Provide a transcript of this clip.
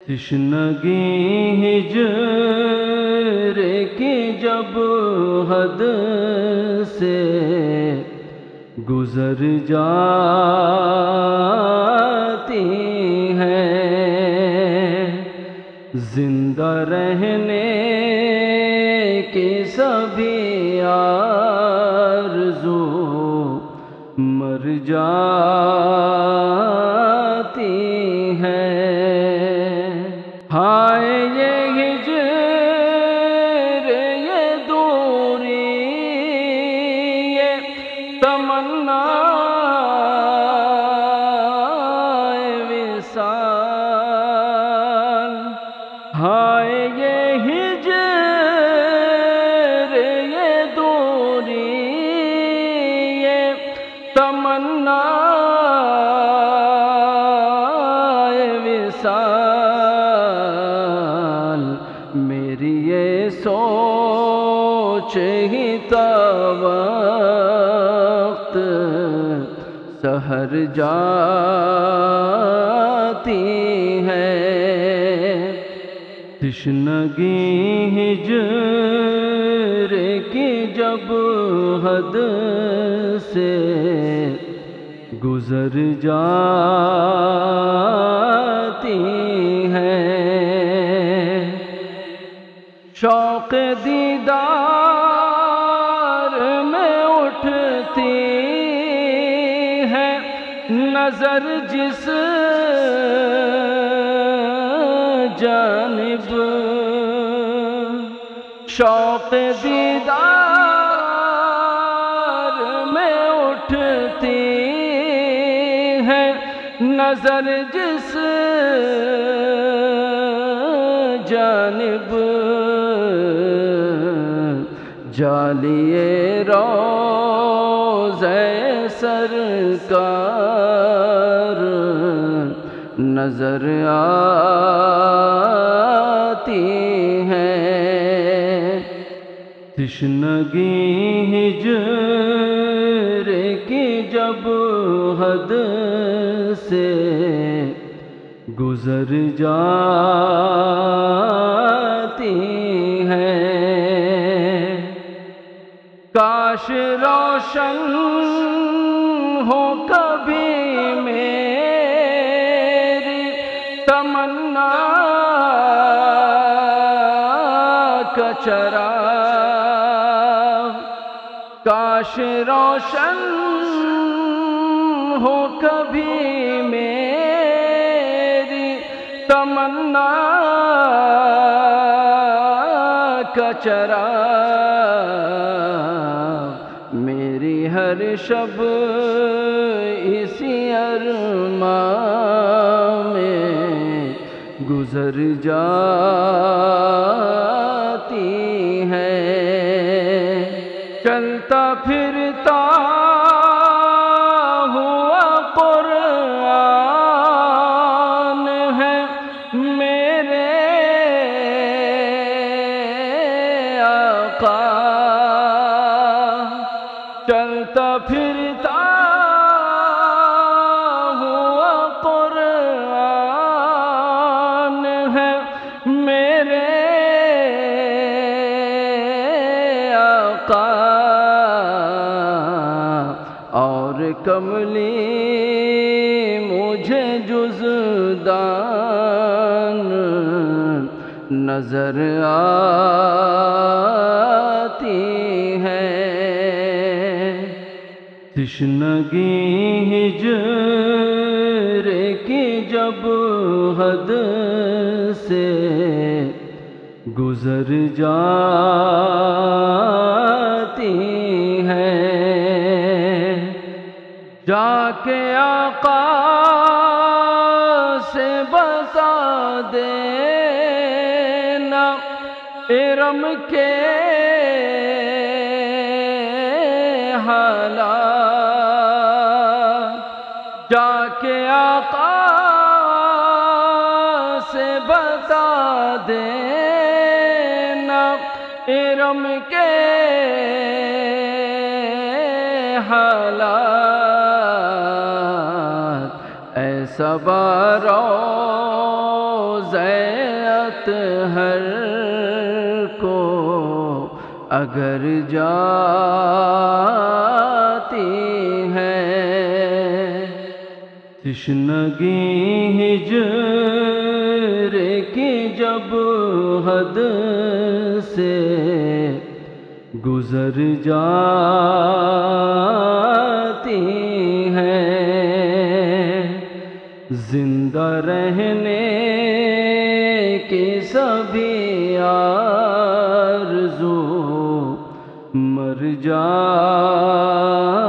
تشنگی ہجر کی جب حد سے گزر جاتی ہے، زندہ رہنے کی سبھی آرزو مر جاتی ہے۔ ہائے یہ ہجر، یہ دوری، یہ تمنا وصال۔ ہائے یہ ہجر، یہ دوری، یہ تمنا وصال۔ میری یہ سوچ ہی تا وقت سحر جاتی ہے۔ تشنگی ہجر کی جب حد سے گزر جاتی ہے، شوق دیدار میں اٹھتی ہے نظر جس جانب، شوق دیدار میں اٹھتی ہے نظر جس جانب، جالیے روضہ سرکار نظر آتی ہے۔ تشنگی ہجر کی جب حد سے گزر جاتی ہے، کاش روشن ہو کبھی میری تمنا کا چراغ، کاش روشن ہو کبھی میری تمنا کا چراغ، میری ہر شب اسی ارمان میں گزر جاتی ہے۔ چلتا پھرتا ہوا قرآن ہے میرے آقا، چلتا پھرتا ہوا قرآن ہے میرے آقا، اور کملی مجھے جزدان نظر آتی ہے۔ تشنگی ہجر کی جب حد سے گزر جاتی ہے، جا کے آقا سے بتا دینا ارم کے حالات، جا کے آقا سے بتا دینا ارم کے حالات، ایسا باروز اطہر کو اگر جاتی ہے، تشنگی ہجر کی جب حد سے گزر جاتی ہے، زندہ رہنے کی سبھی آرزو مر جاتی